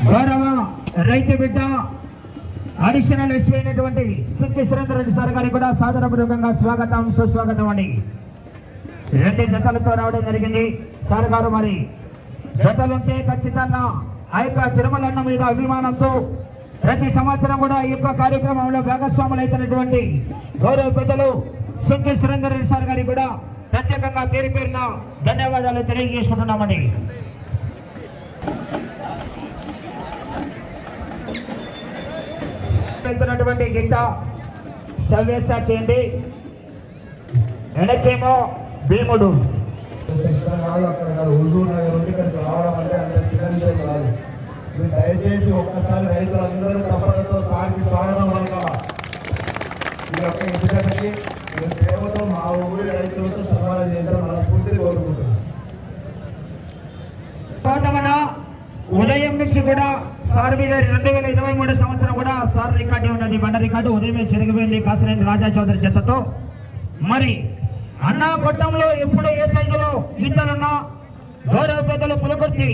గౌరవ రైతు బిడ్డ అడిషనల్ ఎస్పీ అయినటువంటి సుక్కి సురేందర్ రెడ్డి సార్ గారికి కూడా సాదరపూర్వకంగా స్వాగతం సుస్వాగతం అండి. 2 జతలతో రావడం జరిగింది. సార్ గారు మరి జతలుంటే ఖచ్చితంగా ఆ యొక్క తిరుమలన్న మీద అభిమానంతో ప్రతి సంవత్సరం కూడా ఈ యొక్క కార్యక్రమంలో భాగస్వాములు అవుతున్నటువంటి గౌరవ పెద్దలు సుక్కి సురేందర్ రెడ్డి సార్ గారికి కూడా ప్రత్యేకంగా పేరు పేరున ధన్యవాదాలు తెలియజేసుకుంటున్నామండి. వెళ్తున్నటువంటి గిట్ట సవ్యస చేయండి. వెనకేమో భీముడు. దయచేసి ఒక్కసారి రైతులందరూ తప్పలతో సాగి స్వాగతం పలకాల. ఈ యొక్క ఎంపికకి నేను ప్రేమతో మా ఊరి రైతులతో సమాధానం చేయాలని మనస్ఫూర్తిగా కోరుకుంటున్నాను. ఉదయం నుంచి కూడా సార్ మీద 2023 సంవత్సరం కూడా సార్ రికార్డు ఉన్నది. బండ రికార్డు ఉదయమే చెరిగిపోయింది కాసిరెడ్డి రాజా చౌదరి జతతో. మరి అన్న కొట్టంలో ఎప్పుడు ఏ సైజులో గిట్టలున్నా గౌరవ పెద్దలు పులకొచ్చి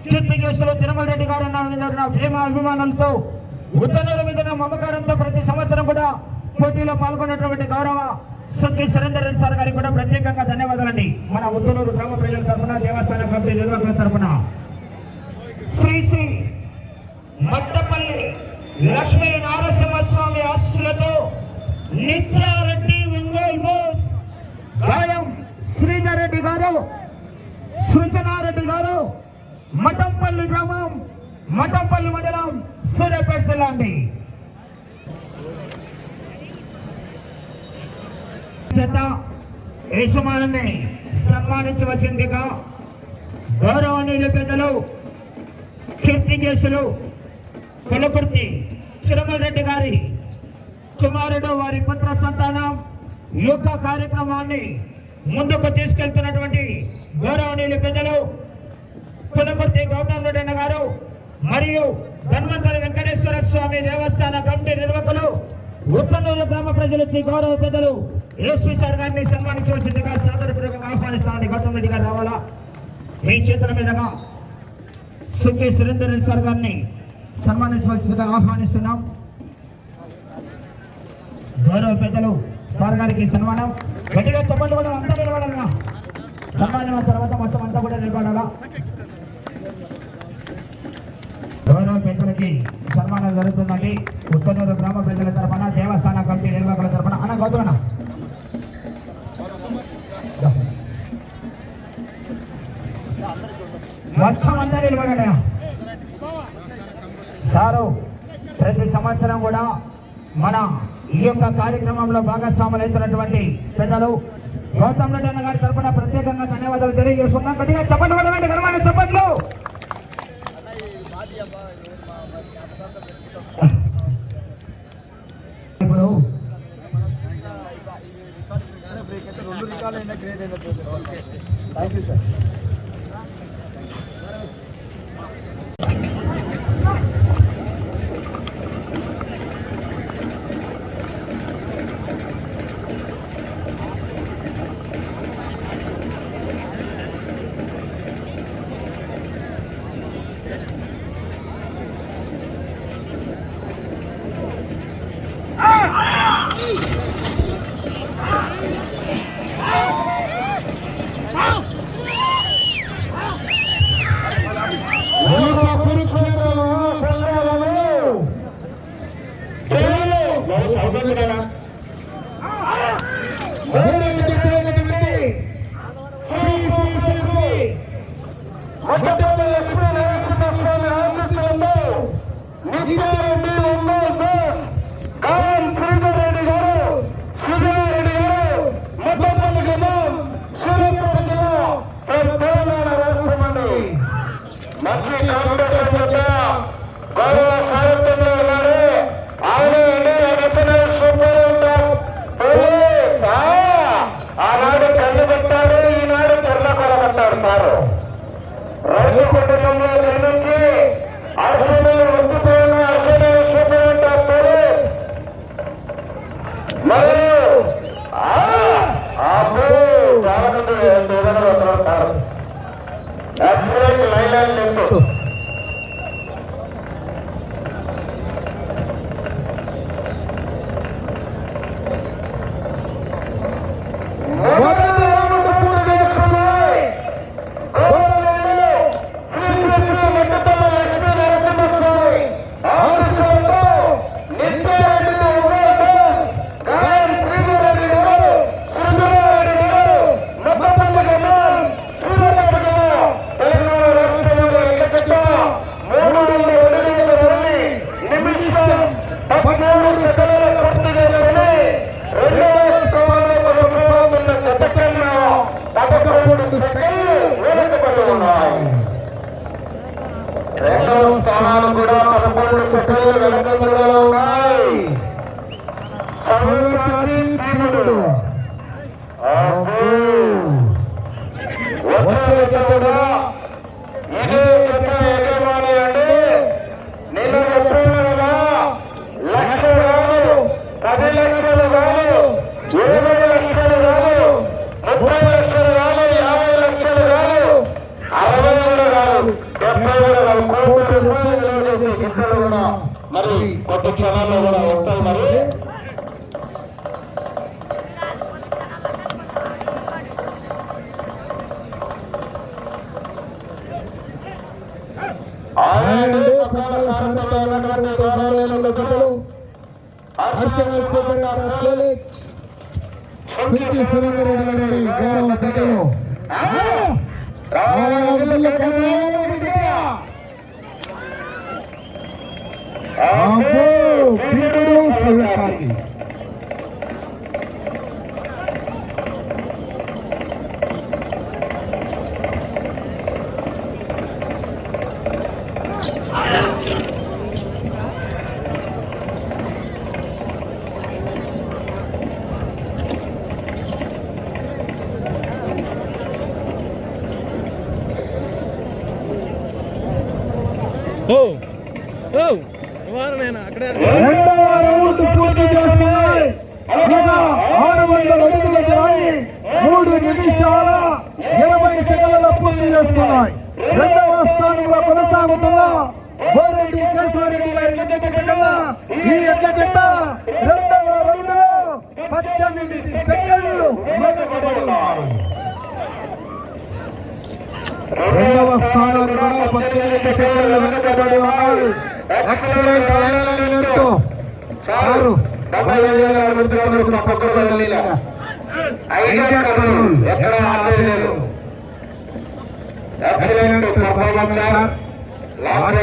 కీర్తికేశ్వరు తిరుమల రెడ్డి గారు అన్న ప్రేమ అభిమానంతో ఉత్తనూరు మీద మమకారంతో ప్రతి సంవత్సరం కూడా పోటీలో పాల్గొన్నటువంటి గౌరవ సుక్కి సురేందర్ రెడ్డి సార్ గారికి కూడా ప్రత్యేకంగా ధన్యవాదాలండి. మన ఉత్తనూరు గ్రామ ప్రజల తరఫున దేవస్థాన కమిటీ నిర్వాహకుల తరఫున శ్రీ శ్రీ మట్టపల్లి లక్ష్మీ నారసింహస్వామి ఆశీస్సులతో నిత్యారెడ్డి ఒంగోలు బోస్ గాయం శ్రీధర్ రెడ్డి గారు, సృజనారెడ్డి గారు, మఠంపల్లి గ్రామం, మఠంపల్లి మండలం, సూర్యాపేట జిల్లా అండి. చేత యజమాని సన్మానించవలసిందిగా గౌరవనీయుల పెద్దలు కీర్తికేశులు కొలకుర్తి తిరుమల రెడ్డి గారి కుమారుడు వారి పుత్ర సంతానం ఈ యొక్క కార్యక్రమాన్ని ముందుకు తీసుకెళ్తున్నటువంటి గౌరవనీయుల పెద్దలు కొలకుర్తి గౌతమ్ రెడ్డి గారు మరియు ధన్వంతరి వెంకటేశ్వర స్వామి దేవస్థాన కమిటీ నిర్వాహకులు ఉత్తనూరు గ్రామ ప్రజలకి గౌరవ పెద్దలు ఎస్పీ సార్ గారిని సన్మానించవలసిందిగా సాదరపూర్వకంగా ఆహ్వానిస్తామని గౌతమ్ రెడ్డి గారు రావాలా. మీ చేతుల మీదుగా సుక్కి సురేందర్ రెడ్డి సార్ గారిని సన్మానించవలసిందిగా ఆహ్వానిస్తున్నాం. గౌరవ పెద్దలు సార్ గారికి సన్మానం. గట్టిగా చెప్పండి కూడా అంతా నిలబడాలన్నా. సన్మానం తర్వాత మొత్తం అంతా కూడా నిలబడాలా. గౌరవ పెద్దలకి సన్మానం జరుగుతుందండి. ఉత్తనూరు గ్రామ ప్రజల తరఫున దేవస్థాన కమిటీ నిర్వాహకుల తరఫున అన్న గౌతమన్న మొత్తం అంతా నిలబడా. సారు ప్రతి సంవత్సరం కూడా మన ఈ యొక్క కార్యక్రమంలో భాగస్వాములు అవుతున్నటువంటి పెద్దలు గౌతమ్ రెడ్డి అన్న గారి తరఫున ప్రత్యేకంగా ధన్యవాదాలు తెలియజేస్తున్నాం. గట్టిగా చెప్పండి పడవండి గర్వాన్ని చెప్పట్లు. ఇప్పుడు థ్యాంక్ యూ సార్. రైతు కుటుంబంలో జన్మించి అర్హులు వృత్తిపోయిన అర్హులు శుభ్రంటారు. మరియు ఎక్సలెంట్ లైన్ గిట్టలు కూడా మరి కొద్ది క్షణాల్లో కూడా వస్తాయి. మరి రెండవ రౌండ్ పూర్తి చేసుకున్నాయి. 600 అడుగుల దూరాన్ని 3 నిమిషాల 20 సెకన్ల పూర్తి చేసుకున్నాయి. రెండవ స్థానంలో కొనసాగుతున్న బోరెడ్డి కేశవరెడ్డి గారి ఎడ్ల కన్నా ఈ ఎడ్ల జత రెండవ రౌండ్ లో 18 సెకన్లు వెనుకబడినాయి. రెండవ స్థానాన్ని కూడా 18 సెకన్లు వెనుకబడి ఉన్నాయి. ఎక్సలెంట్ అయినట్టు చారు ఎక్కడ ఆడలేదు. Excellent performance sir. లాస్ట్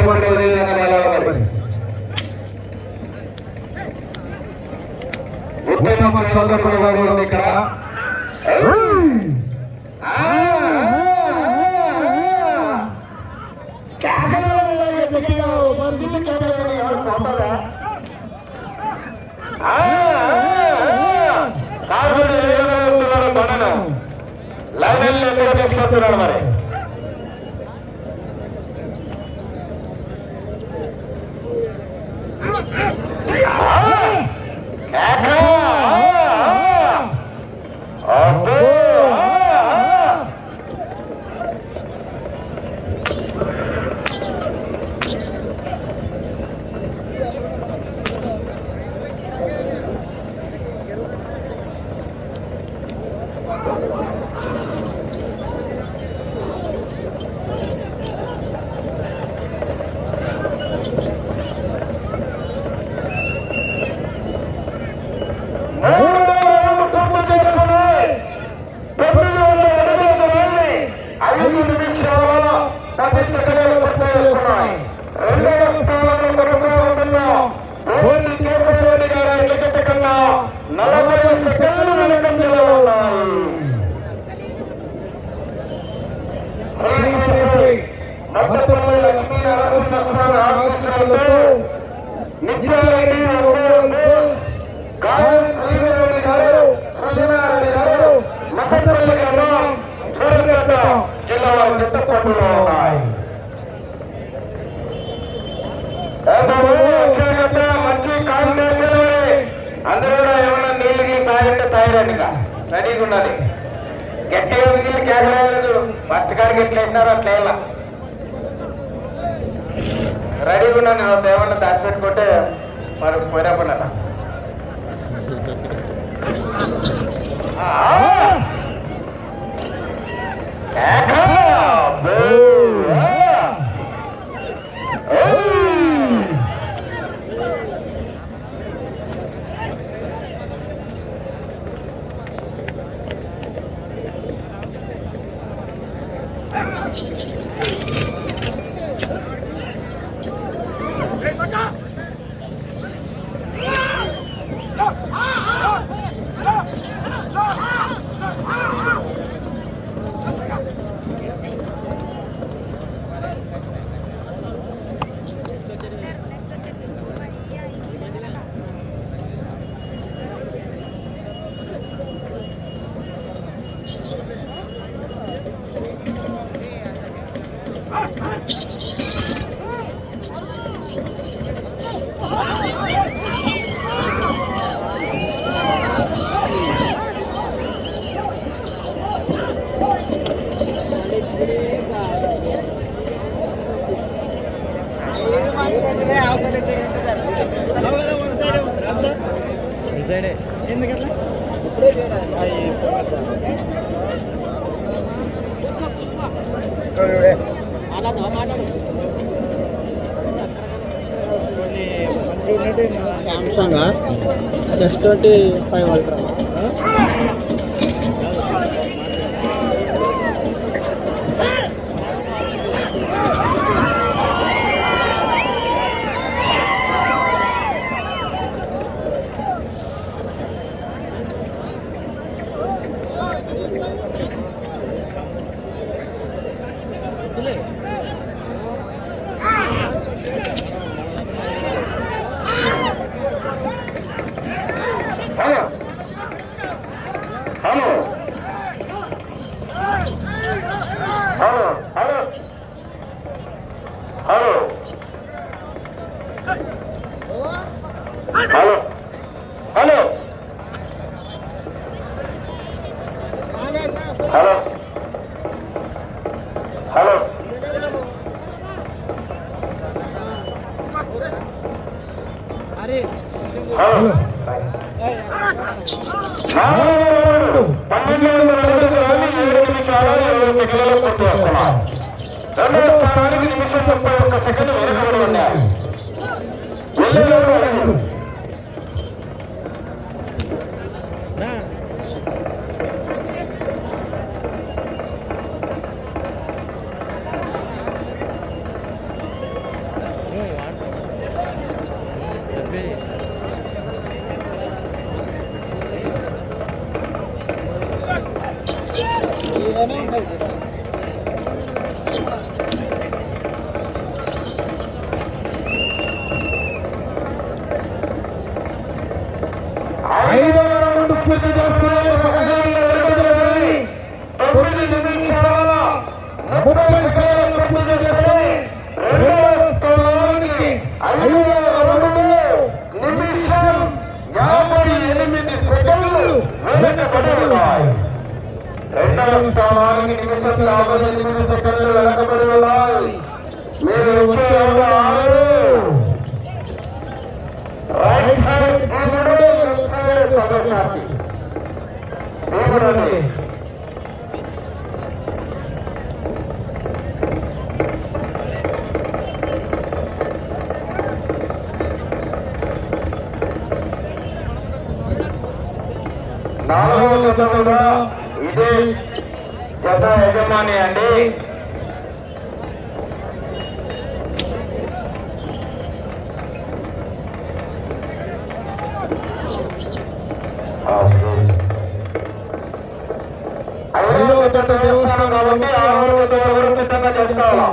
ఉత్తమ సోదరుడు ఇక్కడ లైన్ తీసుకొస్తున్నాడు. మరి అందరూ కూడా ఏమన్నా నీళ్ళు తాగంటే తాగిరండిగా రెడీగా ఉండాలి. గట్టిగా మిగిలి కేకలేదు చూడు. పట్టకాడికి ఎట్లా వేసినారో అట్లా వేయాల. రెడీగా ఉన్నాను. నేను ఏమన్నా దాచిపెట్టుకుంటే మరి పోయినప్పుడు Samsung S25 ultra hello hello hello hello hello hello hello hello hello 12 అడుగులకు రాని 7 నిమిషాల 7 సెకండ్లలో పూర్తి చేస్తున్నారు. రెండవ స్థానానికి నిమిషం 31 సెకండ్లు వెనుకబడి ఉన్నాయి. రెండవ స్థానానికి నిమిషం 58 సెకండ్లు వెనకబడి ఉన్నాయి. మీరు వచ్చే రైట్ సైడ్ భీముడు, లెఫ్ట్ సైడ్ సదసాటి భీముడండి. నాలుగవ జత కూడా ఇదే జత యజమాని అండి. ఐదవ జత దేవస్థానం కాబట్టి 6వ జత వరకు సిద్ధంగా చేసుకోవాలా.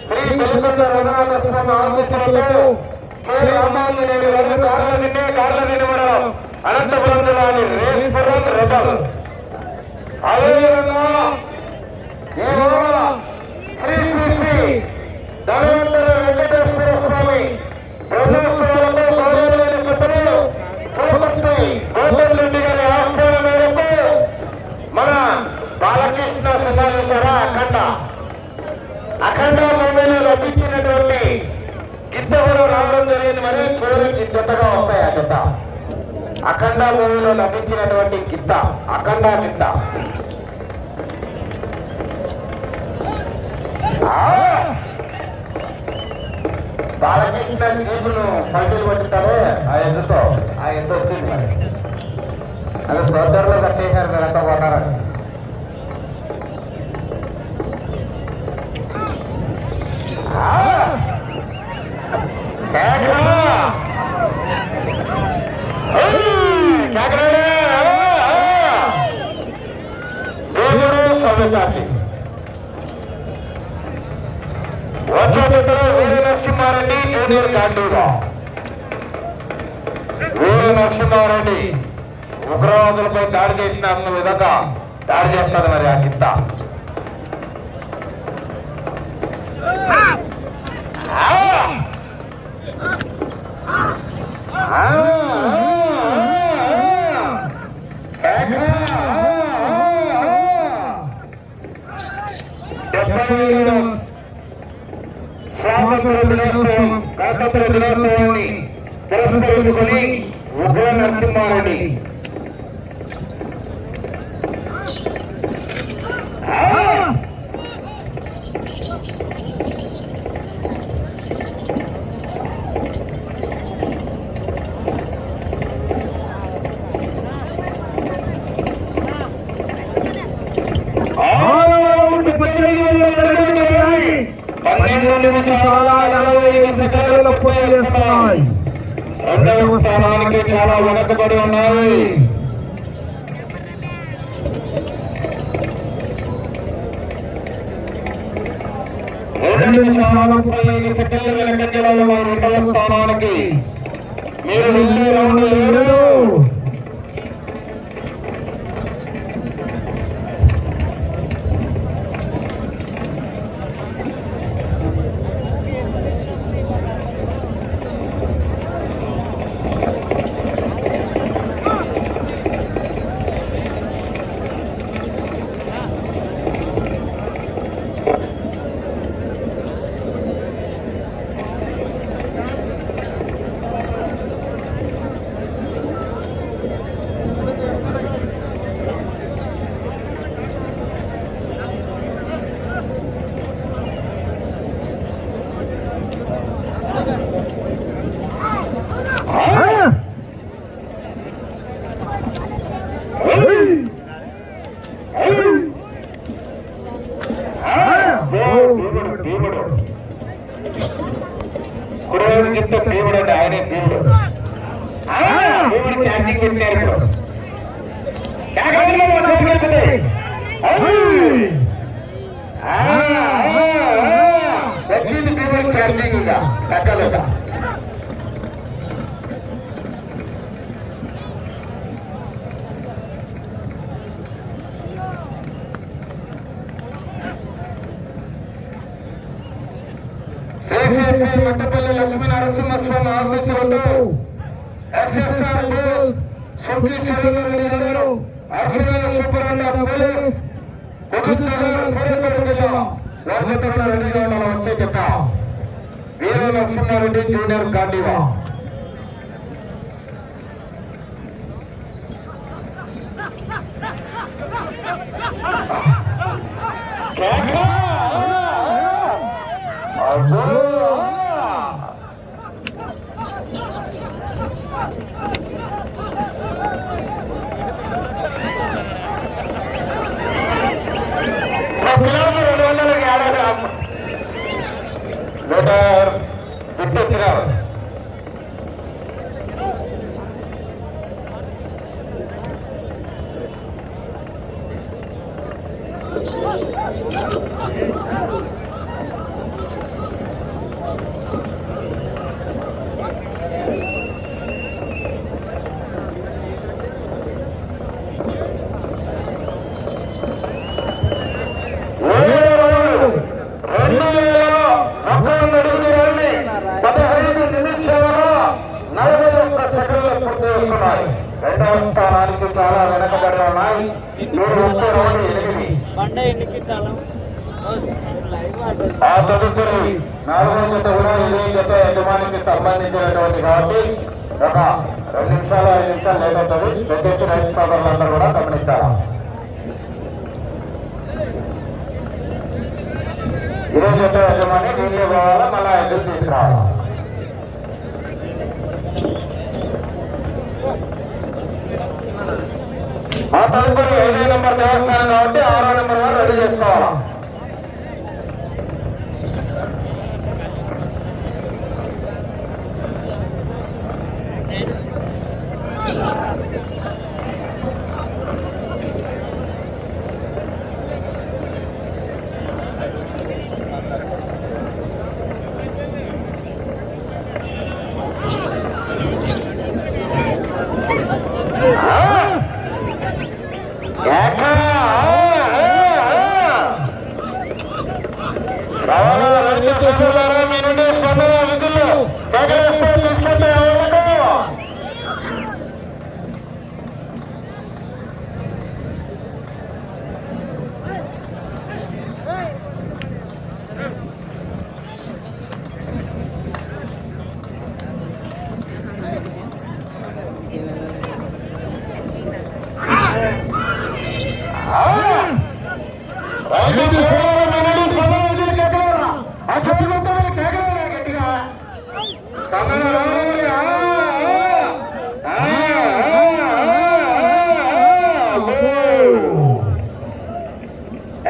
శ్రీ బెల్కొండ రఘునాథ స్వామి ఆశీస్సులతో కె రామాంజనేయులు గారు కార్లదిండి మండలం అనంతపురం జిల్లాని రేస్పురం రెబల్. అదేవిధంగా శ్రీ శ్రీ శ్రీ ధనవంతర వెంకటేశ్వర స్వామి బ్రహ్మోత్సవాలతో గౌరవలేని పెద్దలు తిరుపతి గోపరెడ్డి గారి ఆహ్వానం మేరకు మన బాలకృష్ణ సుధారేశ్వర అఖండ మూవీలో లభించినటువంటి గిత్త కూడా రావడం జరిగింది. మరి చివరికి జతగా వస్తాయి. ఆ జత అఖండ మూవీలో లభించినటువంటి గిత్త, అఖండ గిత్త. బాలకృష్ణ జీపును పల్టీలు పట్టిస్తాడే ఆ ఎద్దుతో. ఆ ఎద్దు వచ్చింది. మరి అది తొందరలో కట్టేశారు. మీరు ఎంత కొన్నారని. వచ్చేటప్పుడు వీర నరసింహారెడ్డి జూనియర్ గాంధీగా. వీర నరసింహారెడ్డి ఉగ్రవాదులపై దాడి చేసిన విధంగా దాడి చేస్తారు. మరి ఆ గిత్త స్వాతంత్ర దినోత్సవం గణతంత్ర దినోత్సవాన్ని పురస్కరించుకొని ఉగ్ర నరసింహారెడ్డి రెండవ స్థానానికి చాలా వెనకబడి ఉన్నాయి. రెండవ స్థానానికి మీరు వెళ్ళే రౌండ్ 7. భీముడు అంటే ఆయనే భీముడు. భీముడు ఛార్జింగ్ పెట్టారు. వచ్చింది భీముడు ఛార్జింగ్ ఇంకా తగ్గలేదా? మట్టపల్లి లక్ష్మీ నరసింహస్వామి ఆశీస్సులతో ఎస్ఎస్ఆర్ బోల్స్ శంకీశ్వరరెడ్డి గారు అర్షణ సూపరాండ పోలీస్ రెడ్డిగా వచ్చే జత వీర నరసింహారెడ్డి జూనియర్ గాంధీవా. మోటార్ గుర్తొచ్చినారు. రెండవ స్థానానికి చాలా వెనకబడి ఉన్నాయి. మీరు వచ్చే రౌండ్ 8. ఆ తదుపరి 4వ జత కూడా ఇదే జత యజమానికి సంబంధించినటువంటి కాబట్టి ఒక 2 నిమిషాలు 5 నిమిషాలు లేట్ అవుతుంది. దయచేసి రైతు సోదరులందరూ కూడా గమనించాలా. ఇదే జత యజమాని నీళ్ళే పోవాలా, మళ్ళా ఎదురు తీసుకురావాలా. ఆ తదుపరి 5వ నెంబర్ దేవస్థానం కాబట్టి 6వ నెంబర్ వారు రెడీ చేసుకోవాలా.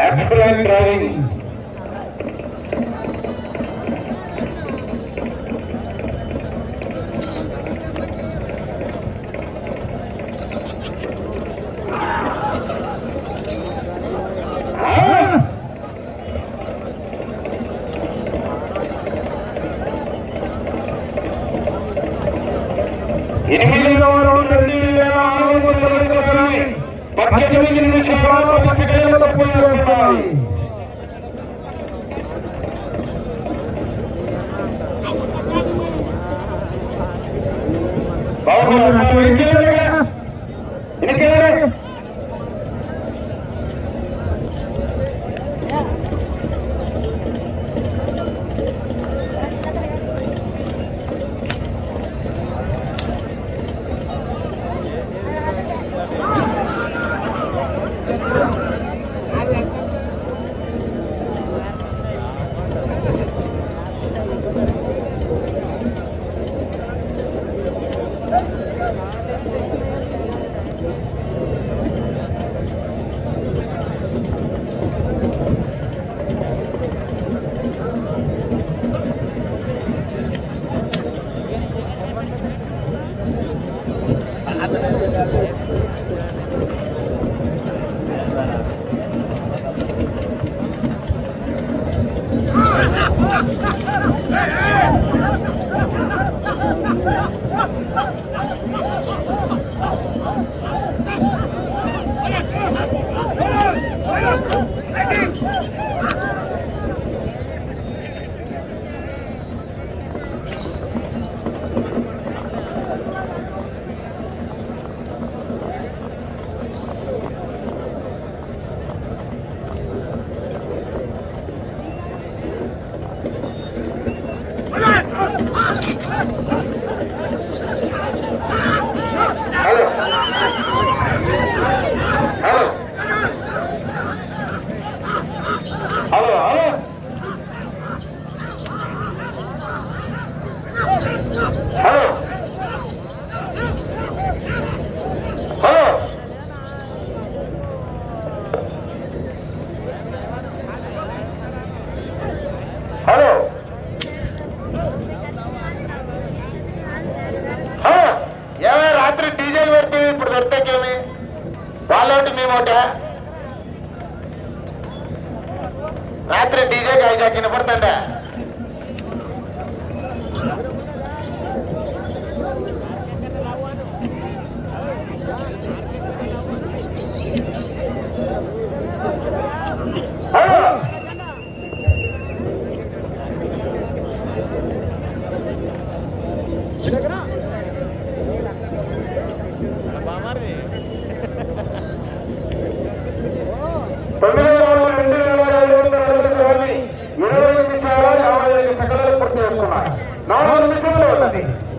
Excellent driving. ఎనిమిదవ రౌండ్ 18 నిమిషాల 10 సెకండ్లతో పూర్తి చేస్తున్నాయి. రాత్రి డీజేలు పెడితే ఇప్పుడు దొరికేమి వాళ్ళోటి మేమోట రాత్రి డీజేకి హైజాక్ వినపడుతుందా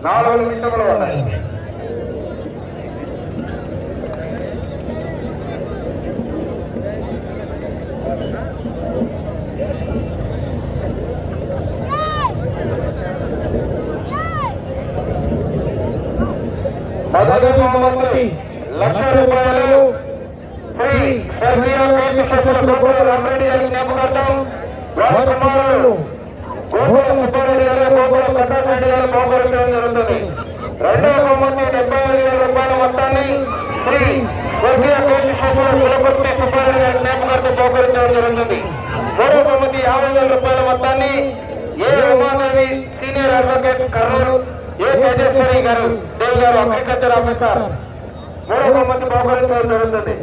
నాలుగు నిమిషంలో ఉన్నాయి. మొదటి బహుమతి ₹1,00,000 శ్రీ స్వర్గీయ కీర్తి శేషులు గోపాల రామరెడ్డి గారి జ్ఞాపకార్థం వారి కుమారులు గోపాల సుబ్బారెడ్డి గారు గోపాల ప్రకాష్ రెడ్డి గారు బహుకరించడం జరుగుతుంది. రెండవ బహుమతి ₹75,000 మొత్తాన్ని శ్రీ స్వర్గీయ కీర్తి శేషుల కులపతి సుబ్బారెడ్డి గారి జ్ఞాపకార్థం బహుకరించడం జరుగుతుంది. మూడవ బహుమతి ₹50,000 మొత్తాన్ని ఏ ఉమాదేవి సీనియర్ అడ్వకేట్ కర్నూలు ఏ తేజస్వరి గారు దేవ్ గారు అగ్రికల్చర్ ఆఫీసర్ మూడవ బహుమతి బహుకరించడం జరుగుతుంది.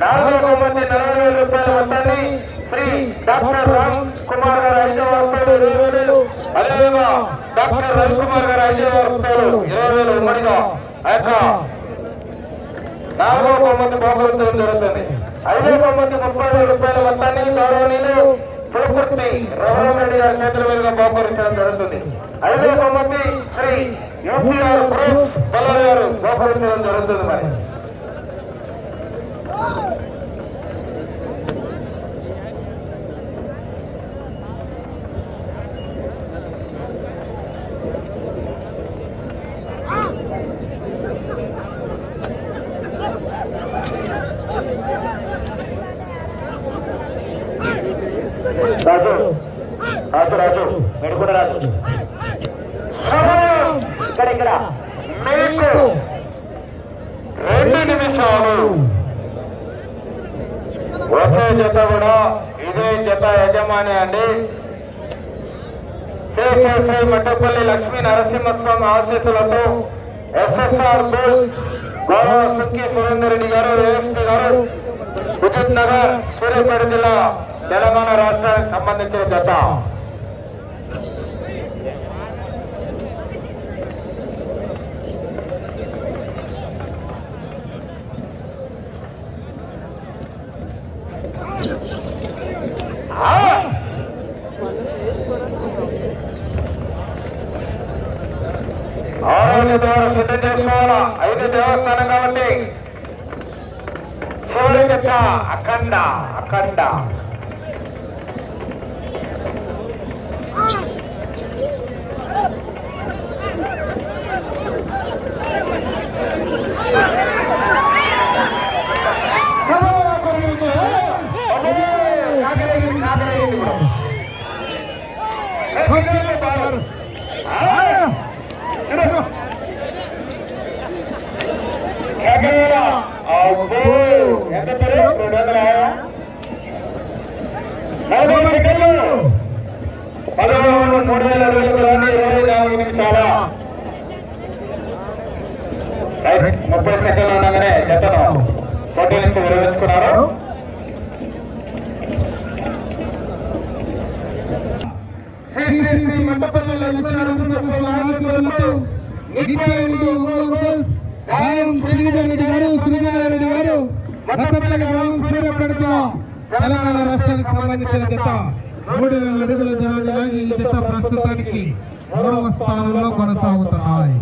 నాలుగవ బహుమతి ₹40,000 మొత్తాన్ని శ్రీ డాక్టర్ రామ్ కుమార్ గారు 5,000 20,000 అదేవిధంగా డాక్టర్ రవి కుమార్ గారు 5,000 20,000 ఉమ్మడిగా ఆ యొక్క నాలుగవ బహుమతి బహుకరించడం జరుగుతుంది. ఐదవ బహుమతి ₹30,000 మొత్తాన్ని గౌరవనీయులు పులకుర్తి రఘురామరెడ్డి గారి చేతుల మీదుగా బహుకరించడం జరుగుతుంది. ఐదవ బహుమతి శ్రీ యూపీఆర్ గ్రూప్స్ బల్లర్ గారు బహుకరించడం జరుగుతుంది. మరి సమయం ఇక్కడ మీకు 2 నిమిషాలు. వచ్చే జత కూడా ఇదే జత యజమాని అండి. శ్రీ మట్టపల్లి లక్ష్మీ నరసింహస్వామి ఆశీస్సులతో ఎస్ఎస్ఆర్ గౌరవ సుక్కి సురేందర్ రెడ్డి గారు, రేవంత్ గారు, హుజూర్ నగర్, సూర్యాపేట జిల్లా, తెలంగాణ రాష్ట్రానికి సంబంధించిన జత. సిద్ధం చేసుకోవాలా. 5 దేవస్థానం కాబట్టి చివరి జత అఖండ అఖండ. ఎంత పేరు 240 సెకండ్లు. 3,20 నిమిషాల 30 సెకండ్లు ఉండగానే జతను పోటీ నుంచి విరమించుకున్నారు. శ్రీ మండపల్లి లక్ష్మీ నరసింహస్వామి ఆశీస్సులతో శ్రీధర్ గారు మట్టపల్లి గ్రామం సూర్యాపేట జిల్లా తెలంగాణ రాష్ట్రానికి సంబంధించిన జత 3,000 అడుగుల దూరాన్ని ఈ జత ప్రస్తుతానికి 3వ స్థానంలో కొనసాగుతున్నాయి.